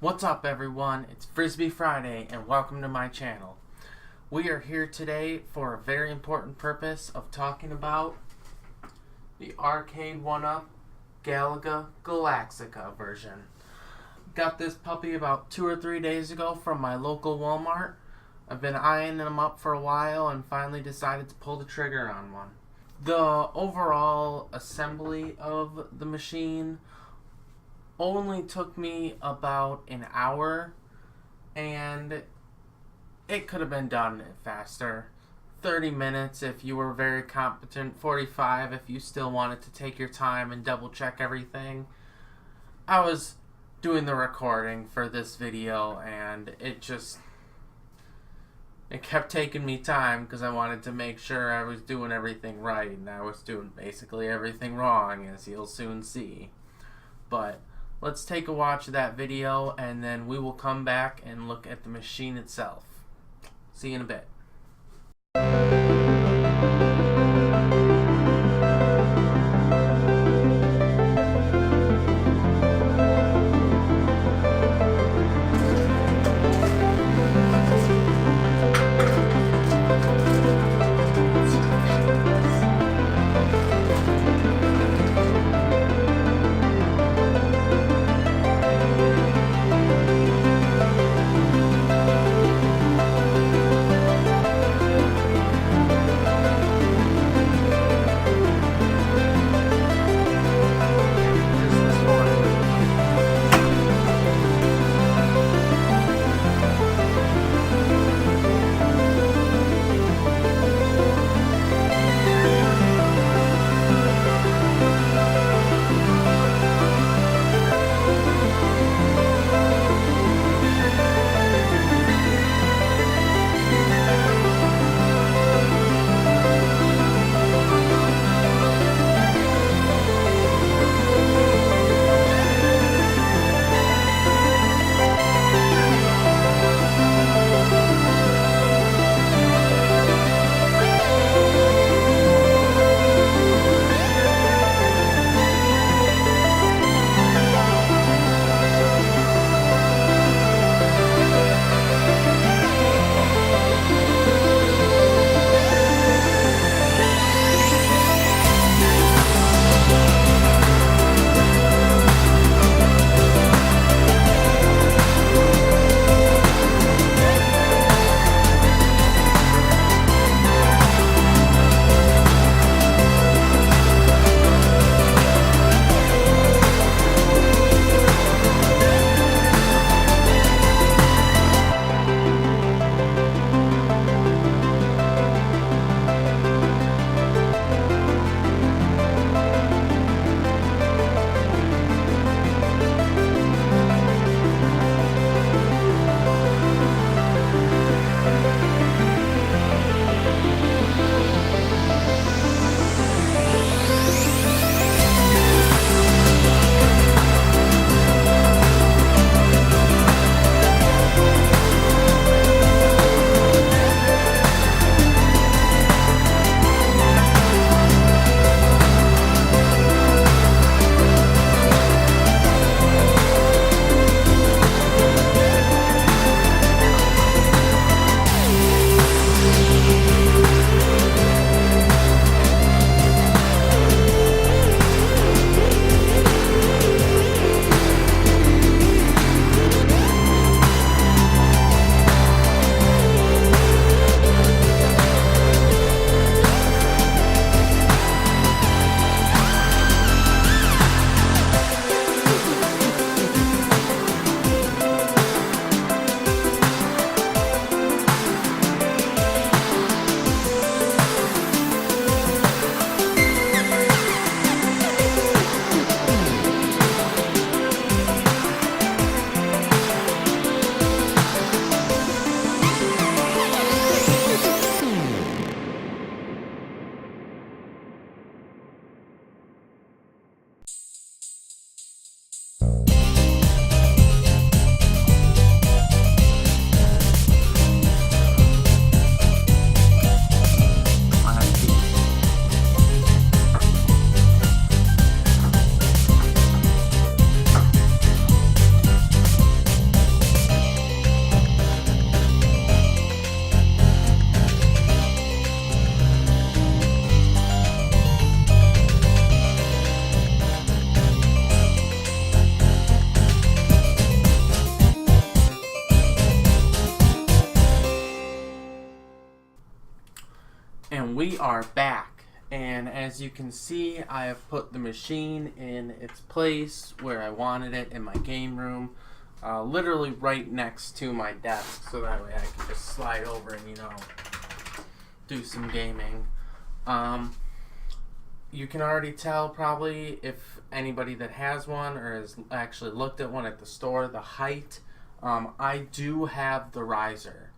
What's up everyone, it's Frisbee Friday and welcome to my channel. We are here today for a very important purpose of talking about the Arcade1up Galaga Galaxica version. Got this puppy about 2 or 3 days ago from my local Walmart. I've been eyeing them up for a while and finally decided to pull the trigger on one. The overall assembly of the machine only took me about an hour, and it could have been done faster. 30 minutes if you were very competent, 45 if you still wanted to take your time and double check everything. I was doing the recording for this video and it kept taking me time because I wanted to make sure I was doing everything right, and I was doing basically everything wrong, as you'll soon see. But let's take a watch of that video and then we will come back and look at the machine itself. See you in a bit. We are back, and as you can see, I have put the machine in its place where I wanted it in my game room, literally right next to my desk, so that way I can just slide over and, do some gaming. You can already tell probably if anybody that has one or has actually looked at one at the store, the height. I do have the riser.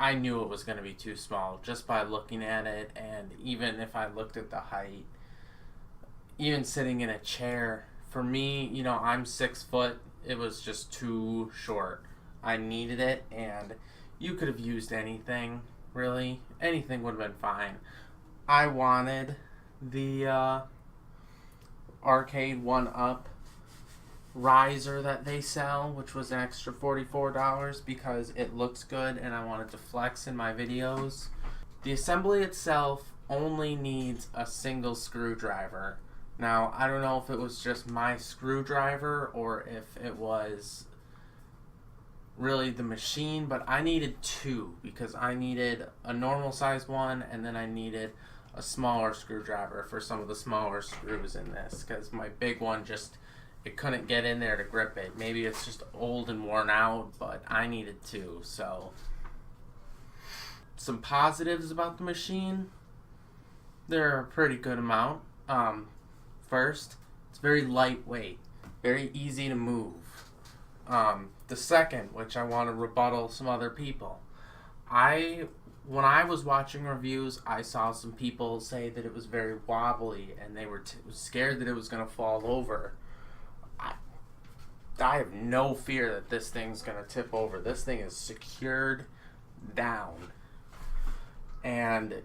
I knew it was going to be too small just by looking at it, and even if I looked at the height, even sitting in a chair, for me, I'm 6 foot, it was just too short. I needed it, and you could have used anything, really. Anything would have been fine. I wanted the Arcade1up riser that they sell, which was an extra $44 because it looks good and I wanted to flex in my videos. The assembly itself only needs a single screwdriver. Now, I don't know if it was just my screwdriver or if it was really the machine, but I needed two because I needed a normal size one and then I needed a smaller screwdriver for some of the smaller screws in this because my big one it couldn't get in there to grip it. Maybe it's just old and worn out, but I needed two. So some positives about the machine, there are a pretty good amount. First, it's very lightweight, very easy to move. The second, which I want to rebuttal some other people, when I was watching reviews, I saw some people say that it was very wobbly and they were scared that it was going to fall over. I have no fear that this thing's going to tip over. This thing is secured down. And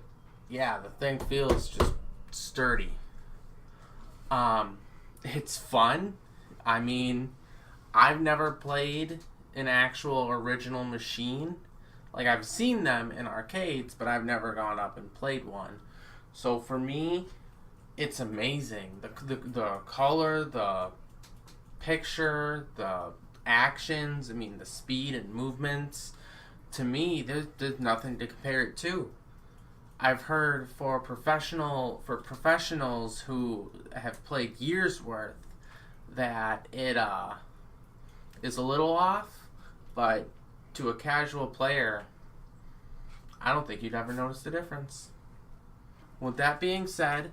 yeah, the thing feels just sturdy. It's fun. I mean, I've never played an actual original machine. Like, I've seen them in arcades, but I've never gone up and played one. So for me, it's amazing. The color, the picture, the actions, the speed and movements. To me, there's nothing to compare it to. I've heard for professionals who have played years worth that it is a little off, but to a casual player, I don't think you'd ever notice the difference. With that being said,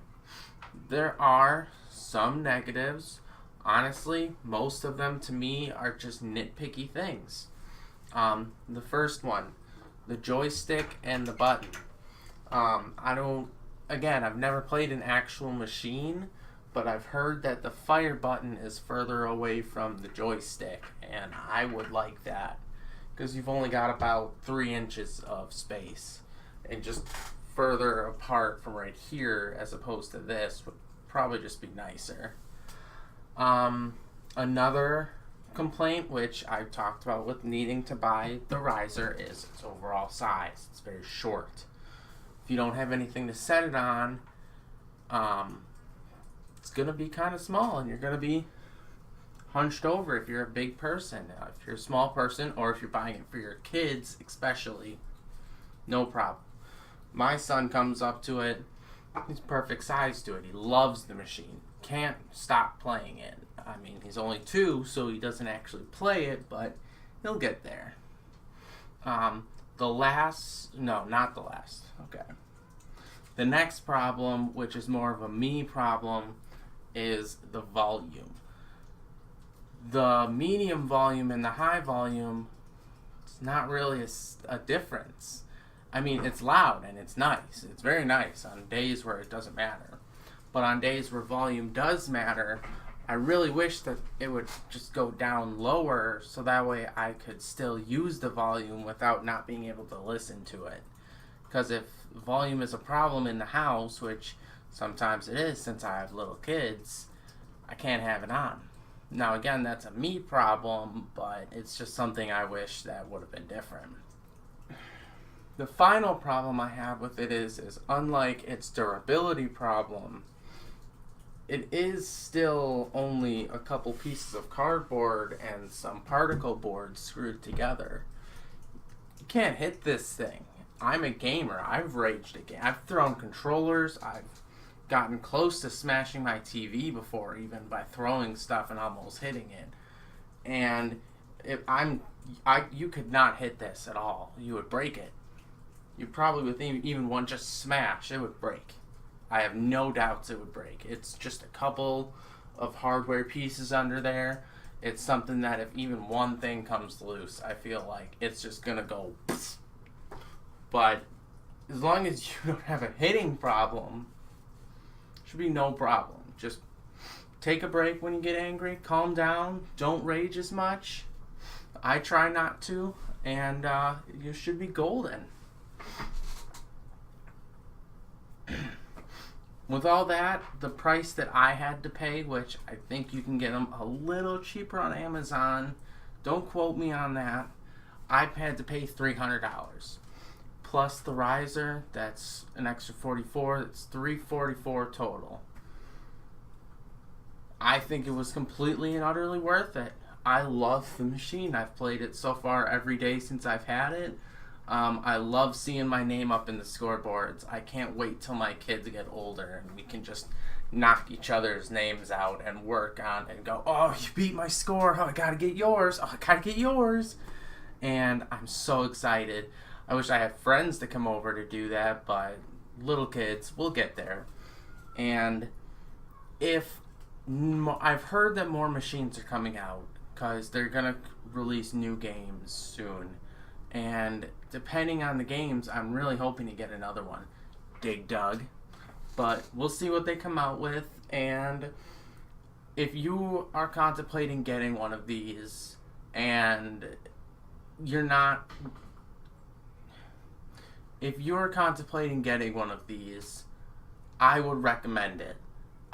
there are some negatives. Honestly, most of them to me are just nitpicky things. The first one, the joystick and the button. I've never played an actual machine, but I've heard that the fire button is further away from the joystick, and I would like that because you've only got about 3 inches of space, and just further apart from right here as opposed to this would probably just be nicer. Another complaint, which I've talked about with needing to buy the riser, is its overall size. It's very short. If you don't have anything to set it on, it's going to be kind of small, and you're going to be hunched over if you're a big person. If you're a small person, or if you're buying it for your kids especially, no problem. My son comes up to it. He's perfect size to it. He loves the machine. Can't stop playing it. He's only 2, so he doesn't actually play it, but he'll get there. The next problem, which is more of a me problem, is the volume. The medium volume and the high volume, it's not really a difference. It's loud and it's nice. It's very nice on days where it doesn't matter. But on days where volume does matter, I really wish that it would just go down lower so that way I could still use the volume without not being able to listen to it. Because if volume is a problem in the house, which sometimes it is since I have little kids, I can't have it on. Now again, that's a me problem, but it's just something I wish that would have been different. The final problem I have with it is unlike its durability problem, it is still only a couple pieces of cardboard and some particle boards screwed together. You can't hit this thing. I'm a gamer. I've raged a game. I've thrown controllers. I've gotten close to smashing my TV before, even by throwing stuff and almost hitting it. And you could not hit this at all. You would break it. You probably, with even one just smash, it would break. I have no doubts it would break. It's just a couple of hardware pieces under there. It's something that if even one thing comes loose, I feel like it's just gonna go. But as long as you don't have a hitting problem, should be no problem. Just take a break when you get angry, calm down, don't rage as much. I try not to, and you should be golden. With all that, the price that I had to pay, which I think you can get them a little cheaper on Amazon, don't quote me on that, I had to pay $300. Plus the riser, that's an extra $44, that's $344 total. I think it was completely and utterly worth it. I love the machine. I've played it so far every day since I've had it. I love seeing my name up in the scoreboards. I can't wait till my kids get older and we can just knock each other's names out and work on it and go, oh, you beat my score. Oh, I gotta get yours. Oh, I gotta get yours. And I'm so excited. I wish I had friends to come over to do that, but little kids, we'll get there. And I've heard that more machines are coming out because they're gonna release new games soon. And depending on the games, I'm really hoping to get another one. Dig Dug. But we'll see what they come out with. And if you are contemplating getting one of these and you're not... If you're contemplating getting one of these, I would recommend it.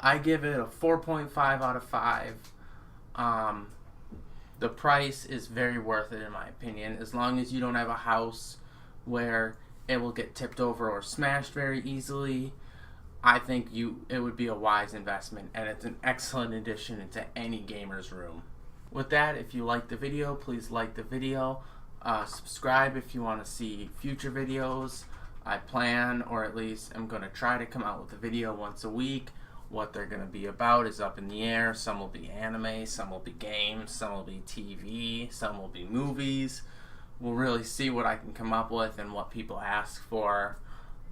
I give it a 4.5 out of 5. The price is very worth it in my opinion, as long as you don't have a house where it will get tipped over or smashed very easily. I think it would be a wise investment, and it's an excellent addition into any gamer's room. With that, if you like the video, please like the video. Subscribe if you want to see future videos. I plan, or at least I'm going to try to come out with a video once a week. What they're going to be about is up in the air. Some will be anime, some will be games, some will be TV, some will be movies. We'll really see what I can come up with and what people ask for.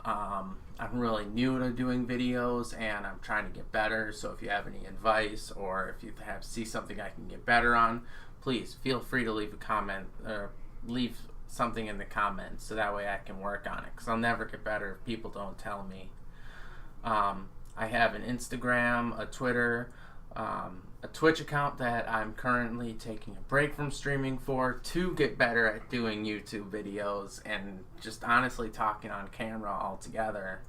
I'm really new to doing videos and I'm trying to get better, so if you have any advice or if you see something I can get better on, please feel free to leave a comment or leave something in the comments so that way I can work on it, because I'll never get better if people don't tell me. I have an Instagram, a Twitter, a Twitch account that I'm currently taking a break from streaming for to get better at doing YouTube videos and just honestly talking on camera altogether.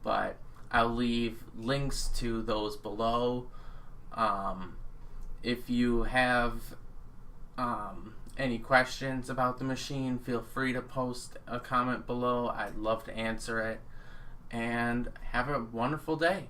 But I'll leave links to those below. If you have any questions about the machine, feel free to post a comment below. I'd love to answer it. And have a wonderful day.